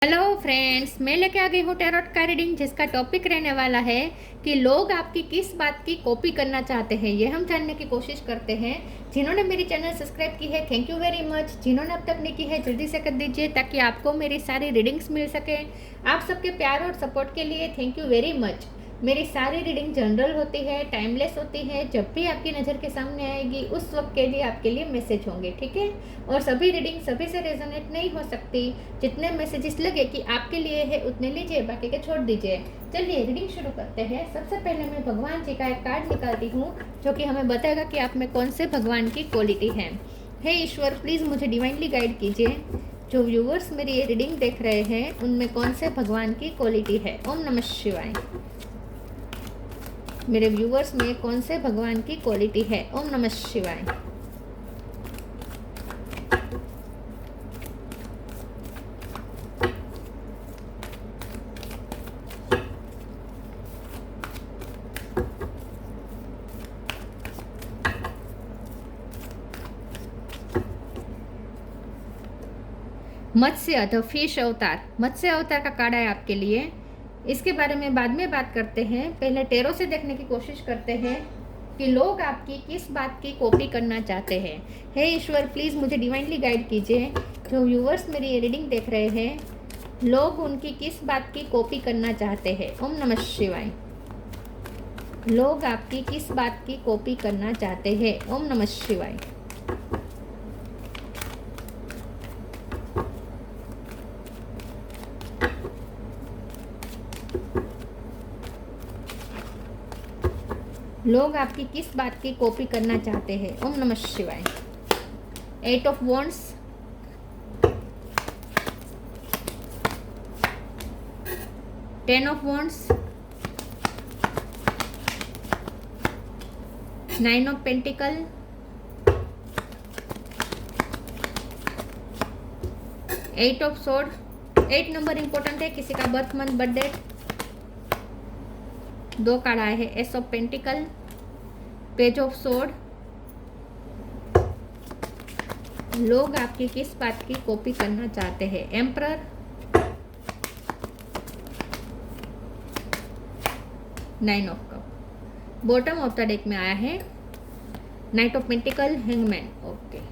Hello friends, मैं लेके आ गई हूँ टैरोट का रीडिंग, जिसका टॉपिक रहने वाला है कि लोग आपकी किस बात की कॉपी करना चाहते हैं। ये हम जानने की कोशिश करते हैं। जिन्होंने मेरी चैनल सब्सक्राइब की है, थैंक यू वेरी मच। जिन्होंने अब तक नहीं की है, जल्दी से कर दीजिए ताकि आपको मेरी सारी रीडिंग्स मिल सके। आप सबके प्यार और सपोर्ट के लिए थैंक यू वेरी मच। मेरी सारी रीडिंग जनरल होती है, टाइमलेस होती है। जब भी आपकी नज़र के सामने आएगी उस वक्त के लिए आपके लिए मैसेज होंगे, ठीक है। और सभी रीडिंग सभी से रेजोनेट नहीं हो सकती। जितने मैसेजेस लगे कि आपके लिए है उतने लीजिए, बाकी के छोड़ दीजिए। चलिए रीडिंग शुरू करते हैं। सबसे पहले मैं भगवान जी का एक कार्ड निकालती हूँ जो कि हमें बताएगा कि आप में कौन से भगवान की क्वालिटी है। हे ईश्वर, प्लीज़ मुझे डिवाइनली गाइड कीजिए। जो व्यूवर्स मेरी ये रीडिंग देख रहे हैं उनमें कौन से भगवान की क्वालिटी है। ओम नमः शिवाय। मेरे व्यूवर्स में कौन से भगवान की क्वालिटी है। ओम नमः शिवाय। मत्स्य द फिश अवतार, मत्स्य अवतार का कार्ड है आपके लिए। इसके बारे में बाद में बात करते हैं। पहले टेरो से देखने की कोशिश करते हैं कि लोग आपकी किस बात की कॉपी करना चाहते हैं। हे ईश्वर, प्लीज़ मुझे डिवाइनली गाइड कीजिए। जो व्यूवर्स मेरी ये रीडिंग देख रहे हैं, लोग उनकी किस बात की कॉपी करना चाहते हैं। ओम नमः शिवाय। लोग आपकी किस बात की कॉपी करना चाहते हैं। ओम नमः शिवाय। लोग आपकी किस बात की कॉपी करना चाहते हैं। ओम नमः शिवाय। 8 of wands, 10 of wands, 9 of pentacle, 8 of sword. 8 number important है। किसी का birth month, birth date. 2 card आए हैं, ace of pentacle, page of sword. लोग आपकी किस बात की कॉपी करना चाहते हैं। Emperor, 9 of cup. Bottom of the deck में आया है knight of pentacle, hangman. Okay,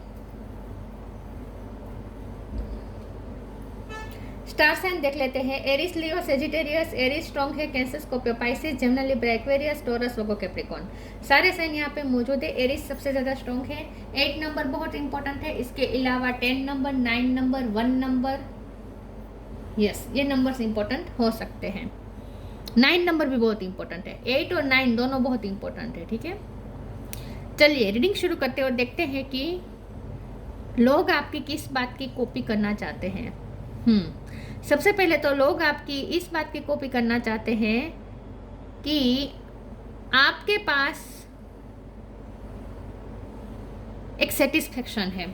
star sign देख लेते हैं। Aries, Leo, Sagittarius. Aries strong है, Cancer, Scorpio, Pisces, Gemini, Libra, Aquarius, Taurus, Virgo, Capricorn. सारे साइन यहाँ पे मौजूद है। एरिस सबसे ज्यादा स्ट्रॉन्ग है। 8 नंबर बहुत इंपॉर्टेंट है। इसके अलावा 10 नंबर, 9 नंबर, 1 नंबर, यस, ये नंबर्स इंपॉर्टेंट हो सकते हैं। 9 नंबर भी बहुत इंपॉर्टेंट है। 8 और 9 दोनों बहुत इंपॉर्टेंट है, ठीक है। चलिए रीडिंग शुरू करते और देखते हैं कि लोग आपकी किस बात की कॉपी करना चाहते हैं। सबसे पहले तो लोग आपकी इस बात की कॉपी करना चाहते हैं कि आपके पास एक सेटिस्फेक्शन है,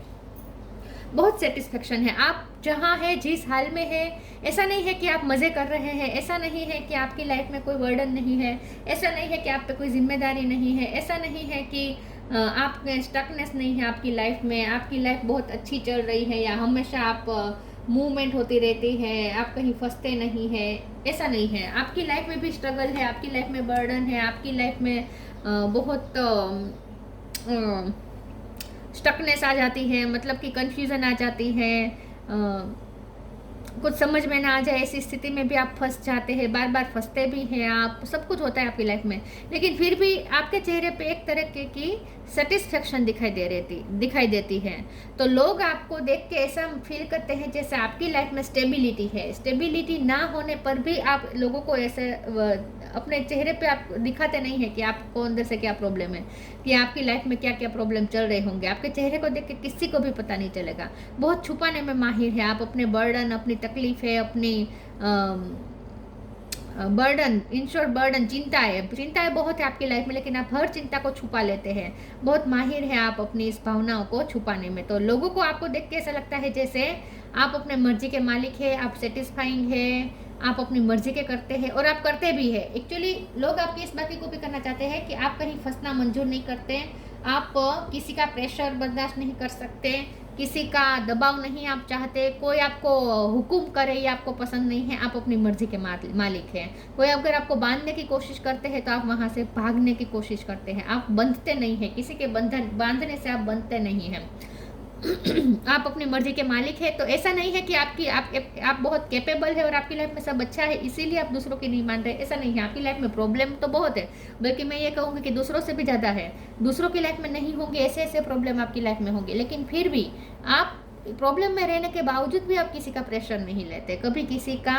बहुत सेटिस्फेक्शन है। आप जहाँ है, जिस हाल में है, ऐसा नहीं है कि आप मज़े कर रहे हैं, ऐसा नहीं है कि आपकी लाइफ में कोई बर्डन नहीं है, ऐसा नहीं है कि आप पे कोई जिम्मेदारी नहीं है, ऐसा नहीं है कि आप स्टकनेस नहीं है आपकी लाइफ में, आपकी लाइफ बहुत अच्छी चल रही है या हमेशा आप मूवमेंट होती रहती है, आप कहीं फंसते नहीं है, ऐसा नहीं है। आपकी लाइफ में भी स्ट्रगल है, आपकी लाइफ में बर्डन है, आपकी लाइफ में बहुत स्टकनेस आ जाती है, मतलब कि कंफ्यूजन आ जाती है, कुछ समझ में ना आ जाए, ऐसी स्थिति में भी आप फंस जाते हैं, बार बार फंसते भी हैं आप, सब कुछ होता है आपकी लाइफ में। लेकिन फिर भी आपके चेहरे पे एक तरह की सेटिस्फेक्शन दिखाई देती है। तो लोग आपको देख के ऐसा फील करते हैं जैसे आपकी लाइफ में स्टेबिलिटी है। स्टेबिलिटी ना होने पर भी आप लोगों को ऐसे अपने चेहरे पे आप दिखाते नहीं है कि आपको अंदर से क्या प्रॉब्लम है, कि आपकी लाइफ में क्या क्या प्रॉब्लम चल रहे होंगे। आपके चेहरे को देख के किसी को भी पता नहीं चलेगा। बहुत छुपाने में माहिर है आप, अपने बर्डन, अपनी तकलीफ है, अपनी बर्डन, इन शॉर्ट बर्डन, चिंताएं बहुत है आपकी लाइफ में, लेकिन आप हर चिंता को छुपा लेते हैं। बहुत माहिर है आप अपनी इस भावनाओं को छुपाने में। तो लोगों को आपको देख के ऐसा लगता है जैसे आप अपने मर्जी के मालिक है, आप सेटिस्फाइंग है, आप अपनी मर्जी के करते हैं और आप करते भी है। एक्चुअली लोग आपकी इस बात की कॉपी करना चाहते हैं कि आप कहीं फंसना मंजूर नहीं करते, आप किसी का प्रेशर बर्दाश्त नहीं कर सकते, किसी का दबाव नहीं आप चाहते, कोई आपको हुक्म करे ये आपको पसंद नहीं है, आप अपनी मर्जी के मालिक हैं। कोई अगर आपको बांधने की कोशिश करते हैं तो आप वहाँ से भागने की कोशिश करते हैं, आप बंधते नहीं हैं, किसी के बांधने से आप बंधते नहीं हैं। आप अपनी मर्जी के मालिक है। तो ऐसा नहीं है कि आप बहुत कैपेबल है और आपकी लाइफ में सब अच्छा है इसीलिए आप दूसरों की नहीं मान रहे, ऐसा नहीं है। आपकी लाइफ में प्रॉब्लम तो बहुत है, बल्कि मैं ये कहूँगी कि दूसरों से भी ज़्यादा है। दूसरों की लाइफ में नहीं होंगे ऐसे ऐसे प्रॉब्लम आपकी लाइफ में होंगे, लेकिन फिर भी आप प्रॉब्लम में रहने के बावजूद भी आप किसी का प्रेशर नहीं लेते, कभी किसी का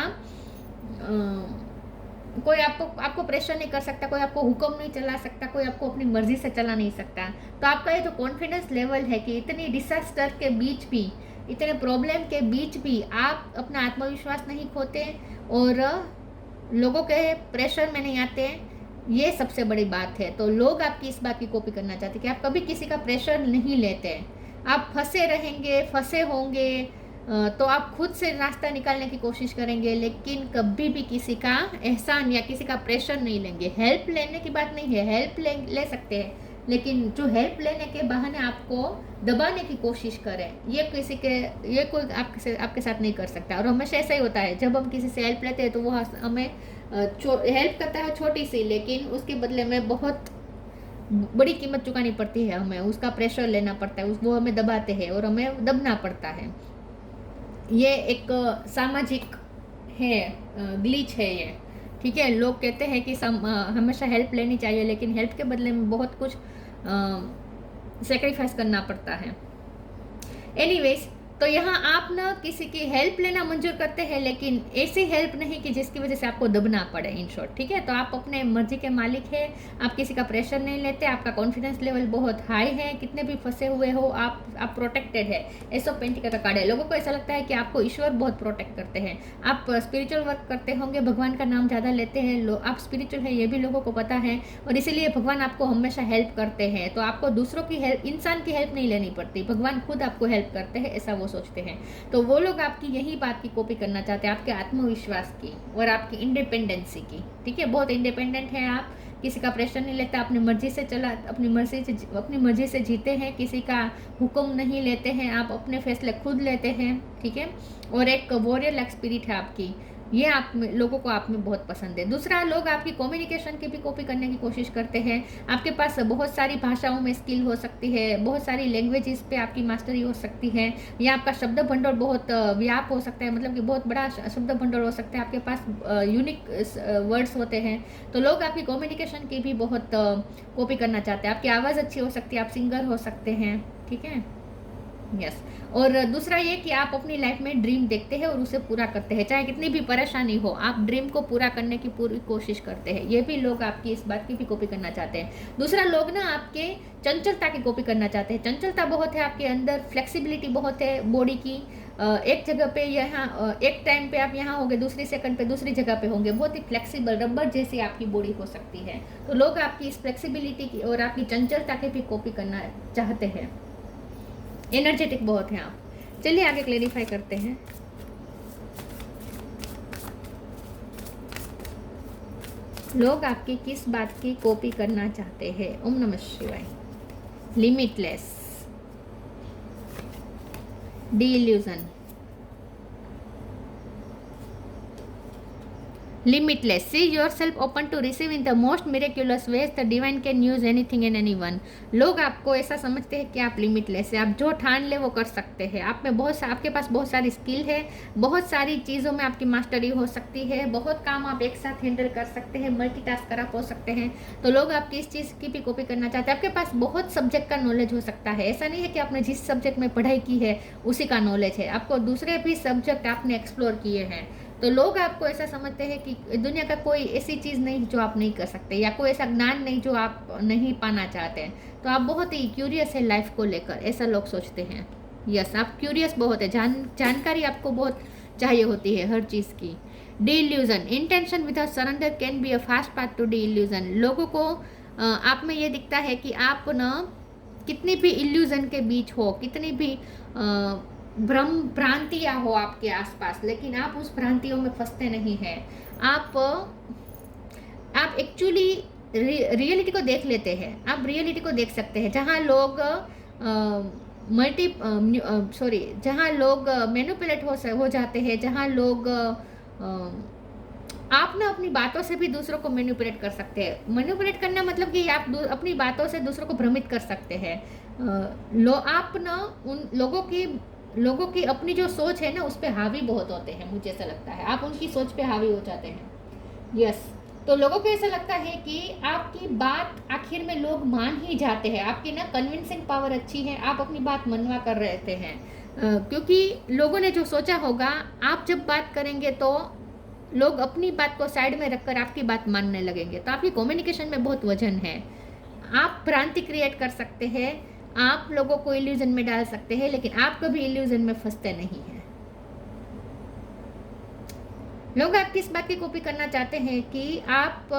कोई आपको प्रेशर नहीं कर सकता, कोई आपको हुक्म नहीं चला सकता, कोई आपको अपनी मर्जी से चला नहीं सकता। तो आपका ये जो कॉन्फिडेंस लेवल है कि इतनी डिसास्टर के बीच भी, इतने प्रॉब्लम के बीच भी आप अपना आत्मविश्वास नहीं खोते और लोगों के प्रेशर में नहीं आते, ये सबसे बड़ी बात है। तो लोग आपकी इस बात की कॉपी करना चाहते हैं कि आप कभी किसी का प्रेशर नहीं लेते। आप फंसे रहेंगे, फंसे होंगे तो आप खुद से रास्ता निकालने की कोशिश करेंगे, लेकिन कभी भी किसी का एहसान या किसी का प्रेशर नहीं लेंगे। हेल्प लेने की बात नहीं है, हेल्प ले सकते हैं, लेकिन जो हेल्प लेने के बहाने आपको दबाने की कोशिश करें, ये कोई आपके साथ नहीं कर सकता। और हमेशा ऐसा ही होता है, जब हम किसी से हेल्प लेते हैं तो वो हमें हेल्प करता है छोटी सी, लेकिन उसके बदले में बहुत बड़ी कीमत चुकानी पड़ती है, हमें उसका प्रेशर लेना पड़ता है, वो हमें दबाते हैं और हमें दबना पड़ता है। ये एक सामाजिक है, ग्लिच है ये, ठीक है। लोग कहते हैं कि हमेशा हेल्प लेनी चाहिए, लेकिन हेल्प के बदले में बहुत कुछ सेक्रीफाइस करना पड़ता है। एनीवेज, तो यहाँ आप ना किसी की हेल्प लेना मंजूर करते हैं, लेकिन ऐसी हेल्प नहीं कि जिसकी वजह से आपको दबना पड़े, इन शॉर्ट, ठीक है। तो आप अपने मर्जी के मालिक हैं, आप किसी का प्रेशर नहीं लेते, आपका कॉन्फिडेंस लेवल बहुत हाई है, कितने भी फंसे हुए हो आप प्रोटेक्टेड है। एस ऑफ पेंटिकल का कार्ड है। लोगों को ऐसा लगता है कि आपको ईश्वर बहुत प्रोटेक्ट करते हैं, आप स्पिरिचुअल वर्क करते होंगे, भगवान का नाम ज़्यादा लेते हैं, आप स्पिरिचुअल है ये भी लोगों को पता है, और इसीलिए भगवान आपको हमेशा हेल्प करते हैं। तो आपको दूसरों की हेल्प, इंसान की हेल्प नहीं लेनी पड़ती, भगवान खुद आपको हेल्प करते हैं, ऐसा सोचते हैं। तो वो लोग आपकी यही बात की कॉपी करना चाहते हैं, आपके आत्मविश्वास की और आपकी इंडिपेंडेंसी की, ठीक है। बहुत इंडिपेंडेंट है आप, किसी का प्रेशर नहीं लेता, अपनी मर्जी से अपनी मर्जी से जीते हैं, किसी का हुक्म नहीं लेते हैं, आप अपने फैसले खुद लेते हैं, ठीक है। और एक वॉरियर लाइक स्पिरिट है आपकी, ये लोगों को आप में बहुत पसंद है। दूसरा, लोग आपकी कम्युनिकेशन की भी कॉपी करने की कोशिश करते हैं। आपके पास बहुत सारी भाषाओं में स्किल हो सकती है, बहुत सारी लैंग्वेजेस पे आपकी मास्टरी हो सकती है, या आपका शब्द भंडोर बहुत व्याप हो सकता है, मतलब कि बहुत बड़ा शब्द भंडोर हो सकता है, आपके पास यूनिक वर्ड्स होते हैं। तो लोग आपकी कम्युनिकेशन की भी बहुत कॉपी करना चाहते हैं। आपकी आवाज़ अच्छी हो सकती है, आप सिंगर हो सकते हैं, ठीक है। यस। और दूसरा ये कि आप अपनी लाइफ में ड्रीम देखते हैं और उसे पूरा करते हैं, चाहे कितनी भी परेशानी हो, आप ड्रीम को पूरा करने की पूरी कोशिश करते हैं। ये भी लोग आपकी इस बात की भी कॉपी करना चाहते हैं। दूसरा, लोग ना आपके चंचलता की कॉपी करना चाहते हैं। चंचलता बहुत है आपके अंदर, फ्लेक्सिबिलिटी बहुत है बॉडी की, एक जगह पे यहाँ एक टाइम पे आप यहाँ होंगे, दूसरी सेकंड पे दूसरी जगह पे होंगे, बहुत ही फ्लेक्सिबल रबर जैसी आपकी बॉडी हो सकती है। तो लोग आपकी इस फ्लेक्सिबिलिटी की और आपकी चंचलता की भी कॉपी करना चाहते हैं। एनर्जेटिक बहुत हैं आप। चलिए आगे क्लेरिफाई करते हैं। लोग आपकी किस बात की कॉपी करना चाहते हैं? ओम नमः शिवाय। Limitless, delusion, limitless, see yourself open to receive in the most miraculous ways, the divine can use anything and anyone। लोग आपको ऐसा समझते हैं कि आप लिमिटलेस है, आप जो ठान ले वो कर सकते हैं। आप में आपके पास बहुत सारी स्किल है, बहुत सारी चीज़ों में आपकी मास्टरी हो सकती है, बहुत काम आप एक साथ हैंडल कर सकते हैं, मल्टीटास्कर आप हो सकते हैं। तो लोग आपकी इस चीज़ की भी कॉपी करना चाहते हैं। आपके पास बहुत सब्जेक्ट का नॉलेज हो सकता है, ऐसा नहीं है कि आपने जिस सब्जेक्ट में पढ़ाई की है उसी का नॉलेज है, आपको दूसरे भी सब्जेक्ट आपने एक्सप्लोर किए हैं। तो लोग आपको ऐसा समझते हैं कि दुनिया का कोई ऐसी चीज़ नहीं जो आप नहीं कर सकते, या कोई ऐसा ज्ञान नहीं जो आप नहीं पाना चाहते हैं। तो आप बहुत ही क्यूरियस है लाइफ को लेकर, ऐसा लोग सोचते हैं। यस, आप क्यूरियस बहुत है, जानकारी आपको बहुत चाहिए होती है हर चीज़ की। Delusion, intention without surrender can be a fast path to delusion. लोगों को आप में ये दिखता है कि आप ना कितनी भी इल्यूजन के बीच हो, कितनी भी भ्रांतियाँ हो आपके आसपास, लेकिन आप उस भ्रांतियों में फंसते नहीं हैं। आप एक्चुअली रियलिटी को देख लेते हैं। आप रियलिटी को देख सकते हैं, जहाँ लोग जहाँ लोग मैनिपुलेट हो जाते हैं, जहाँ लोग आप ना अपनी बातों से भी दूसरों को मैनिपुलेट कर सकते हैं। मैनिपुलेट करना मतलब कि आप अपनी बातों से दूसरों को भ्रमित कर सकते हैं। आप ना उन लोगों की अपनी जो सोच है ना उस पर हावी बहुत होते हैं, मुझे ऐसा लगता है। आप उनकी सोच पे हावी हो जाते हैं। यस, तो लोगों को ऐसा लगता है कि आपकी बात आखिर में लोग मान ही जाते हैं। आपकी ना कन्विंसिंग पावर अच्छी है, आप अपनी बात मनवा कर रहते हैं। क्योंकि लोगों ने जो सोचा होगा, आप जब बात करेंगे तो लोग अपनी बात को साइड में रखकर आपकी बात मानने लगेंगे। तो आपकी कम्युनिकेशन में बहुत वजन है। आप भ्रांति क्रिएट कर सकते हैं, आप लोगों को इल्यूजन में डाल सकते हैं, लेकिन आप कभी इल्यूजन में फंसते नहीं हैं। लोग आपकी इस बात की कॉपी करना चाहते हैं कि आप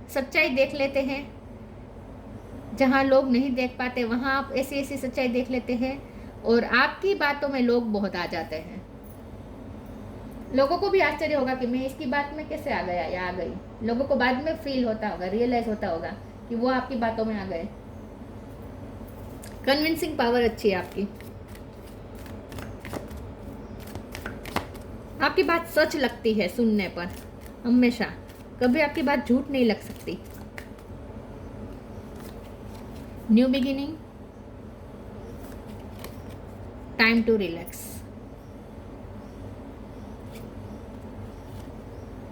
सच्चाई देख लेते हैं, जहां लोग नहीं देख पाते वहां आप ऐसी ऐसी सच्चाई देख लेते हैं, और आपकी बातों में लोग बहुत आ जाते हैं। लोगों को भी आश्चर्य होगा कि मैं इसकी बात में कैसे आ गया या आ गई। लोगों को बाद में फील होता होगा, रियलाइज होता होगा कि वो आपकी बातों में आ गए। कन्विंसिंग पावर अच्छी है आपकी। आपकी बात सच लगती है सुनने पर, हमेशा। कभी आपकी बात झूठ नहीं लग सकती। New beginning, time to relax.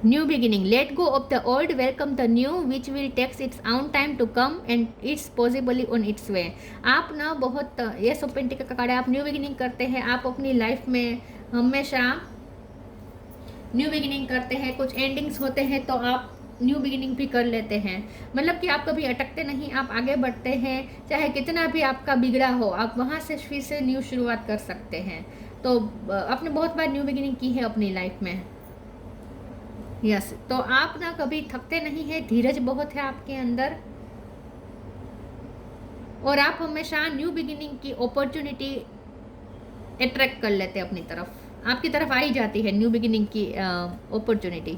New beginning, let go of the old, welcome the new, which will takes its own time to come and it's possibly on its way। आप ना बहुत ये सब पेंटिंग का कार्ड है, आप new beginning करते हैं। आप अपनी लाइफ में हमेशा न्यू बिगिनिंग करते हैं। कुछ एंडिंग्स होते हैं तो आप न्यू बिगिनिंग भी कर लेते हैं। मतलब कि आप कभी अटकते नहीं, आप आगे बढ़ते हैं। चाहे कितना भी आपका बिगड़ा हो, आप वहाँ से फिर से न्यू शुरुआत कर सकते हैं। तो आपने बहुत बार न्यू बिगिनिंग की है अपनी लाइफ में। यस, तो आप ना कभी थकते नहीं है, धीरज बहुत है आपके अंदर, और आप हमेशा न्यू बिगिनिंग की अपॉर्चुनिटी अट्रैक्ट कर लेते हैं अपनी तरफ। आपकी तरफ आई जाती है न्यू बिगिनिंग की opportunity.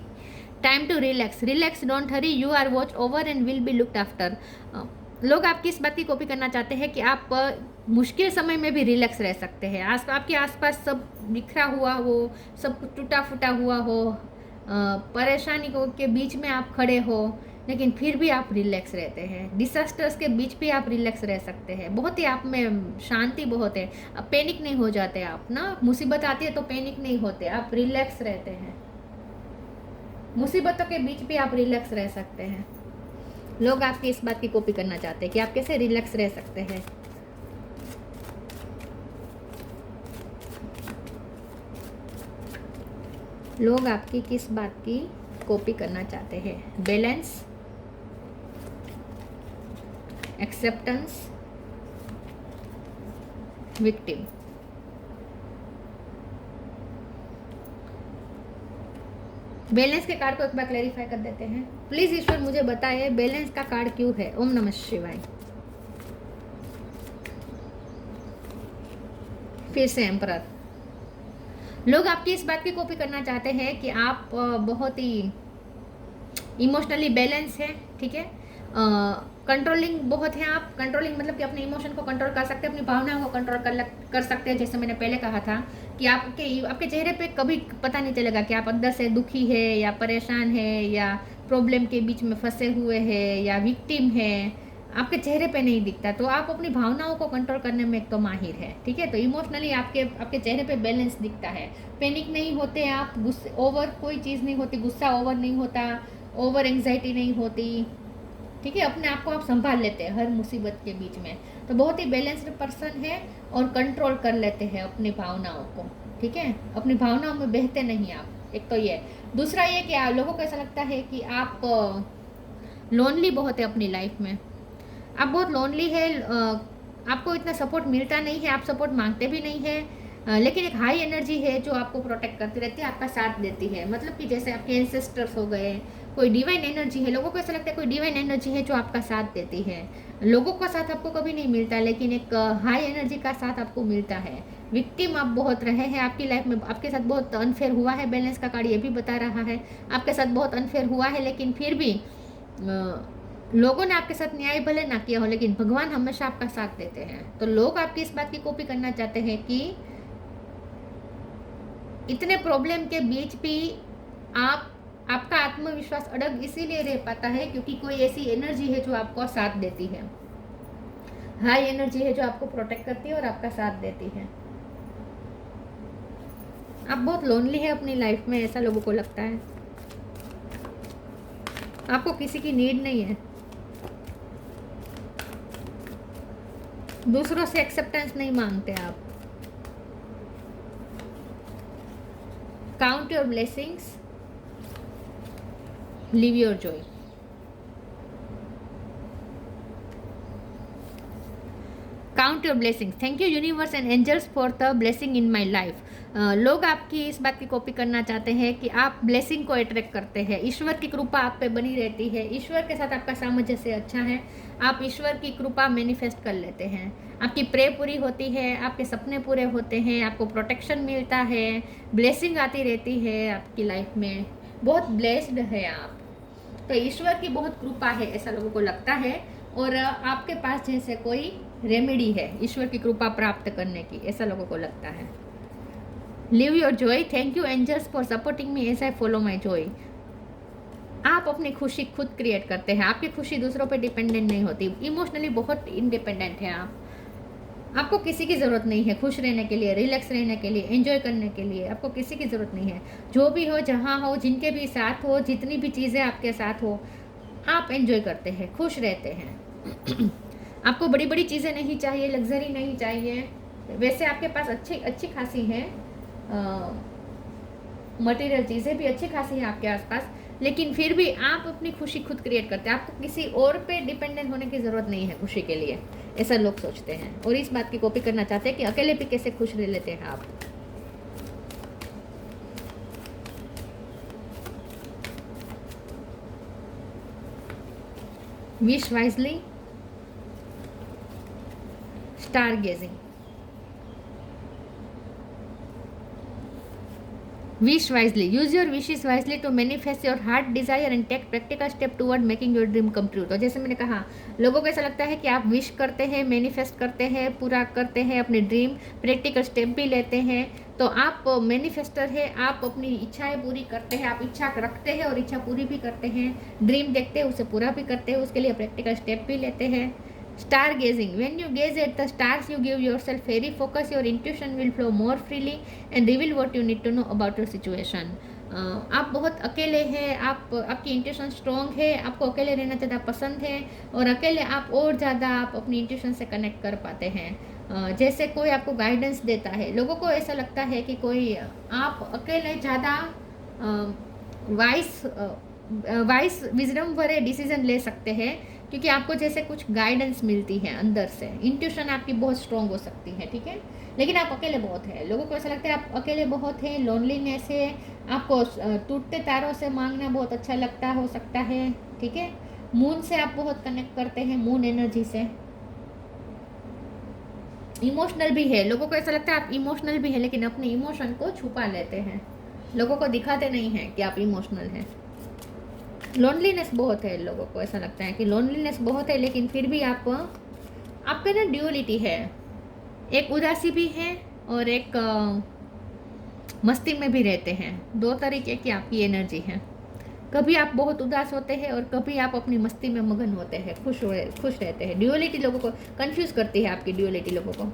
Time to relax, relax, don't hurry, you are watch over and will be looked after. लोग आपकी इस बात की कॉपी करना चाहते हैं कि आप मुश्किल समय में भी रिलैक्स रह सकते हैं। आपके आसपास सब बिखरा हुआ हो, सब कुछ टूटा फूटा हुआ हो, परेशानी के बीच में आप खड़े हो, लेकिन फिर भी आप रिलैक्स रहते हैं। डिसास्टर्स के बीच भी आप रिलैक्स रह सकते हैं। बहुत ही आप में शांति बहुत है। अब पैनिक नहीं हो जाते आप ना। मुसीबत आती है तो पैनिक नहीं होते, आप रिलैक्स रहते हैं। मुसीबतों के बीच भी आप रिलैक्स रह सकते हैं। लोग आपकी इस बात की कॉपी करना चाहते हैं कि आप कैसे रिलैक्स रह सकते हैं। लोग आपकी किस बात की कॉपी करना चाहते हैं? Balance, acceptance, victim. बैलेंस के कार्ड को एक बार क्लैरिफाई कर देते हैं। प्लीज ईश्वर मुझे बताइए बैलेंस का कार्ड क्यों है। ओम नमः शिवाय। फिर से एम्परर। लोग आपकी इस बात की कॉपी करना चाहते हैं कि आप बहुत ही इमोशनली बैलेंस है, ठीक है। कंट्रोलिंग बहुत है आप। कंट्रोलिंग मतलब कि अपने इमोशन को कंट्रोल कर सकते हैं, अपनी भावनाओं को कंट्रोल कर सकते हैं। जैसे मैंने पहले कहा था कि आपके चेहरे पे कभी पता नहीं चलेगा कि आप अंदर से दुखी है या परेशान है या प्रॉब्लम के बीच में फंसे हुए हैं या विक्टिम है। आपके चेहरे पे नहीं दिखता। तो आप अपनी भावनाओं को कंट्रोल करने में एक तो माहिर है, ठीक है। तो इमोशनली आपके चेहरे पे बैलेंस दिखता है। पैनिक नहीं होते आप, गुस्से ओवर कोई चीज़ नहीं होती, गुस्सा ओवर नहीं होता, ओवर एंग्जाइटी नहीं होती, ठीक है। अपने आप को आप संभाल लेते हैं हर मुसीबत के बीच में। तो बहुत ही बैलेंस्ड पर्सन है और कंट्रोल कर लेते हैं अपनी भावनाओं को, ठीक है। अपनी भावनाओं में बहते नहीं आप। एक तो ये। दूसरा ये कि लोगों को ऐसा लगता है कि आप लोनली बहुत है अपनी लाइफ में। आप बहुत लोनली है, आपको इतना सपोर्ट मिलता नहीं है, आप सपोर्ट मांगते भी नहीं है, लेकिन एक हाई एनर्जी है जो आपको प्रोटेक्ट करती रहती है, आपका साथ देती है। मतलब कि जैसे आपके एंसेस्टर्स हो गए, कोई डिवाइन एनर्जी है। लोगों को ऐसा लगता है कोई डिवाइन एनर्जी है जो आपका साथ देती है। लोगों का साथ आपको कभी नहीं मिलता, लेकिन एक हाई एनर्जी का साथ आपको मिलता है। विक्टिम आप बहुत रहे हैं आपकी लाइफ में, आपके साथ बहुत अनफेयर हुआ है। बैलेंस का कार्ड ये भी बता रहा है आपके साथ बहुत अनफेयर हुआ है, लेकिन फिर भी लोगों ने आपके साथ न्याय भले ना किया हो, लेकिन भगवान हमेशा आपका साथ देते हैं। तो लोग आपकी इस बात की कॉपी करना चाहते हैं कि इतने प्रॉब्लम के बीच भी आपका आत्मविश्वास अड़ग इसीलिए रह पाता है क्योंकि कोई ऐसी एनर्जी है जो आपको साथ देती है, हाई एनर्जी है जो आपको प्रोटेक्ट करती है और आपका साथ देती है। आप बहुत लोनली है अपनी लाइफ में, ऐसा लोगों को लगता है। आपको किसी की नीड नहीं है, दूसरों से एक्सेप्टेंस नहीं मांगते आप। Count your blessings, live your joy. Count your blessings. Thank you universe and angels for the blessing in my life. लोग आपकी इस बात की कॉपी करना चाहते हैं कि आप ब्लेसिंग को अट्रैक्ट करते हैं, ईश्वर की कृपा आप पे बनी रहती है, ईश्वर के साथ आपका सामंजस्य अच्छा है, आप ईश्वर की कृपा मैनिफेस्ट कर लेते हैं, आपकी प्रे पूरी होती है, आपके सपने पूरे होते हैं, आपको प्रोटेक्शन मिलता है, ब्लेसिंग आती रहती है आपकी लाइफ में, बहुत ब्लेस्ड है आप। तो ईश्वर की बहुत कृपा है ऐसा लोगों को लगता है, और आपके पास जैसे कोई रेमेडी है ईश्वर की कृपा प्राप्त करने की, ऐसा लोगों को लगता है। Live your joy. Thank you angels for supporting me as I follow my joy. आप अपनी खुशी खुद क्रिएट करते हैं, आपकी खुशी दूसरों पे डिपेंडेंट नहीं होती, इमोशनली बहुत इंडिपेंडेंट है आप। आपको किसी की ज़रूरत नहीं है खुश रहने के लिए, रिलैक्स रहने के लिए, एंजॉय करने के लिए, आपको किसी की ज़रूरत नहीं है। जो भी हो, जहाँ हो, जिनके भी साथ हो, जितनी भी चीज़ें आपके साथ हो, आप एंजॉय करते हैं, खुश रहते हैं। आपको बड़ी बड़ी चीज़ें नहीं चाहिए, लग्जरी नहीं चाहिए। वैसे आपके पास अच्छी खासी है, मटेरियल चीज़ें भी अच्छी खासी हैं आपके आसपास, लेकिन फिर भी आप अपनी खुशी खुद क्रिएट करते हैं। आपको किसी और पे डिपेंडेंट होने की ज़रूरत नहीं है खुशी के लिए, ऐसा लोग सोचते हैं और इस बात की कॉपी करना चाहते हैं कि अकेले भी कैसे खुश रह लेते हैं आप। Wish wisely, star gazing. Wish wisely. Use your wishes wisely to manifest your heart desire and take practical step toward making your dream come true. तो जैसे मैंने कहा, लोगों को ऐसा लगता है कि आप विश करते हैं, मैनिफेस्ट करते हैं, पूरा करते हैं अपने ड्रीम, प्रैक्टिकल स्टेप भी लेते हैं। तो आप मैनिफेस्टर है, आप अपनी इच्छाएं पूरी करते हैं, आप इच्छा रखते हैं और इच्छा पूरी भी करते हैं, ड्रीम देखते हैं उसे पूरा भी करते हैं, उसके लिए प्रैक्टिकल स्टेप भी लेते हैं। Star gazing. When you gaze at the stars, you give yourself fairy focus. Your intuition will flow more freely and reveal what you need to know about your situation. आप बहुत अकेले हैं, आपकी intuition strong है, आपको अकेले रहना ज़्यादा पसंद है और अकेले आप और ज़्यादा आप अपनी इंट्यूशन से कनेक्ट कर पाते हैं। जैसे कोई आपको गाइडेंस देता है, लोगों को ऐसा लगता है कि कोई आप अकेले ज़्यादा वाइस विजडम भरे डिसीजन ले सकते हैं क्योंकि आपको जैसे कुछ गाइडेंस मिलती है अंदर से, इंट्यूशन आपकी बहुत स्ट्रॉन्ग हो सकती है, ठीक है। लेकिन आप अकेले बहुत हैं, लोगों को ऐसा लगता है आप अकेले बहुत हैं, लोनलीनेस है, आपको टूटते तारों से मांगना बहुत अच्छा लगता हो सकता है, ठीक है। मून से आप बहुत कनेक्ट करते हैं, मून एनर्जी से। इमोशनल भी है, लोगों को ऐसा लगता है आप इमोशनल भी है, लेकिन अपने इमोशन को छुपा लेते हैं, लोगों को दिखाते नहीं हैं कि आप इमोशनल हैं। लोनलीनेस बहुत है, लोगों को ऐसा लगता है कि लोनलीनेस बहुत है, लेकिन फिर भी आप पे ना ड्यूअलिटी है, एक उदासी भी है और एक मस्ती में भी रहते हैं। दो तरीके की आपकी एनर्जी है, कभी आप बहुत उदास होते हैं और कभी आप अपनी मस्ती में मगन होते हैं, खुश रहते हैं। ड्यूअलिटी लोगों को कंफ्यूज करती है, आपकी ड्यूअलिटी लोगों को।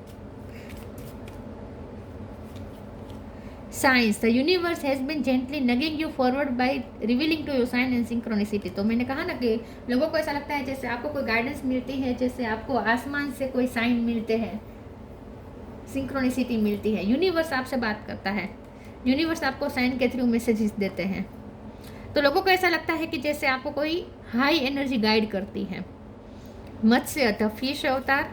Science, the universe has been gently nagging you forward by revealing to your sign and synchronicity. तो मैंने कहा ना कि लोगों को ऐसा लगता है जैसे आपको कोई गाइडेंस मिलती है, जैसे आपको आसमान से कोई साइन मिलते हैं, सिंक्रोनिसिटी मिलती है, यूनिवर्स आपसे बात करता है, यूनिवर्स आपको साइन के थ्रू मैसेजेस देते हैं। तो लोगों को ऐसा लगता है कि जैसे आपको कोई हाई एनर्जी गाइड करती है। मत्स्य द फिश अवतार,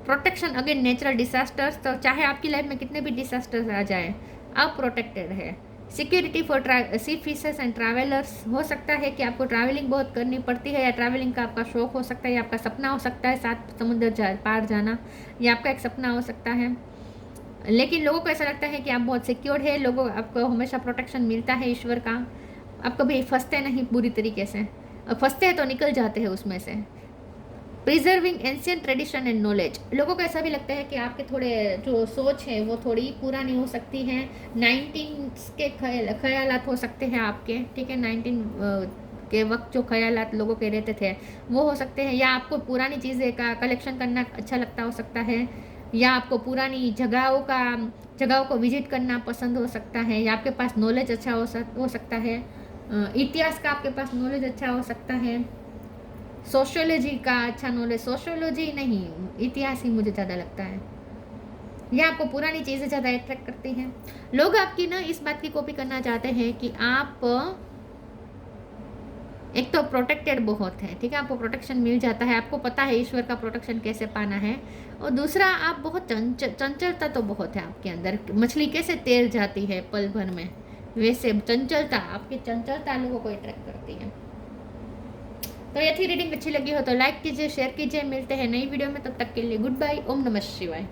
प्रोटेक्शन अगेंस्ट नेचुरल डिसास्टर्स। तो चाहे आपकी लाइफ में कितने भी डिसास्टर्स आ जाए, आप प्रोटेक्टेड है। Security for sea fishers and travellers, हो सकता है कि आपको ट्रैवलिंग बहुत करनी पड़ती है या ट्रैवलिंग का आपका शौक हो सकता है या आपका सपना हो सकता है सात समुद्र पार जाना, या आपका एक सपना हो सकता है। लेकिन लोगों को ऐसा लगता है कि आप बहुत सिक्योर्ड है, लोगों आपको हमेशा प्रोटेक्शन मिलता है ईश्वर का, आप कभी फंसते नहीं पूरी तरीके से। फंसते हैं तो निकल जाते हैं उसमें से। Preserving ancient tradition and knowledge, लोगों को ऐसा भी लगता है कि आपके थोड़े जो सोच है वो थोड़ी पुरानी हो सकती है, 19 के ख्यालात हो सकते हैं आपके, ठीक है, 19 के वक्त जो ख्यालात लोगों के रहते थे वो हो सकते हैं, या आपको पुरानी चीज़ें का कलेक्शन करना अच्छा लगता हो सकता है, या आपको पुरानी जगहों को विजिट करना पसंद हो सकता है, या आपके पास नॉलेज अच्छा हो सकता है, इतिहास का आपके पास नॉलेज अच्छा हो सकता है, सोशियोलॉजी का अच्छा नॉलेज, सोशियोलॉजी नहीं इतिहास ही मुझे ज़्यादा लगता है, या आपको पुरानी चीज़ें ज़्यादा अट्रैक्ट करती हैं। लोग आपकी ना इस बात की कॉपी करना चाहते हैं कि आप एक तो प्रोटेक्टेड बहुत है, ठीक है, आपको प्रोटेक्शन मिल जाता है, आपको पता है ईश्वर का प्रोटेक्शन कैसे पाना है, और दूसरा आप बहुत चंचलता तो बहुत है आपके अंदर, मछली कैसे तैर जाती है पल भर में, वैसे चंचलता, आपकी चंचलता लोगों को अट्रैक्ट करती है। तो ये थी रीडिंग, अच्छी लगी हो तो लाइक कीजिए, शेयर कीजिए, मिलते हैं नई वीडियो में, तब तक के लिए गुड बाय, ओम नमः शिवाय।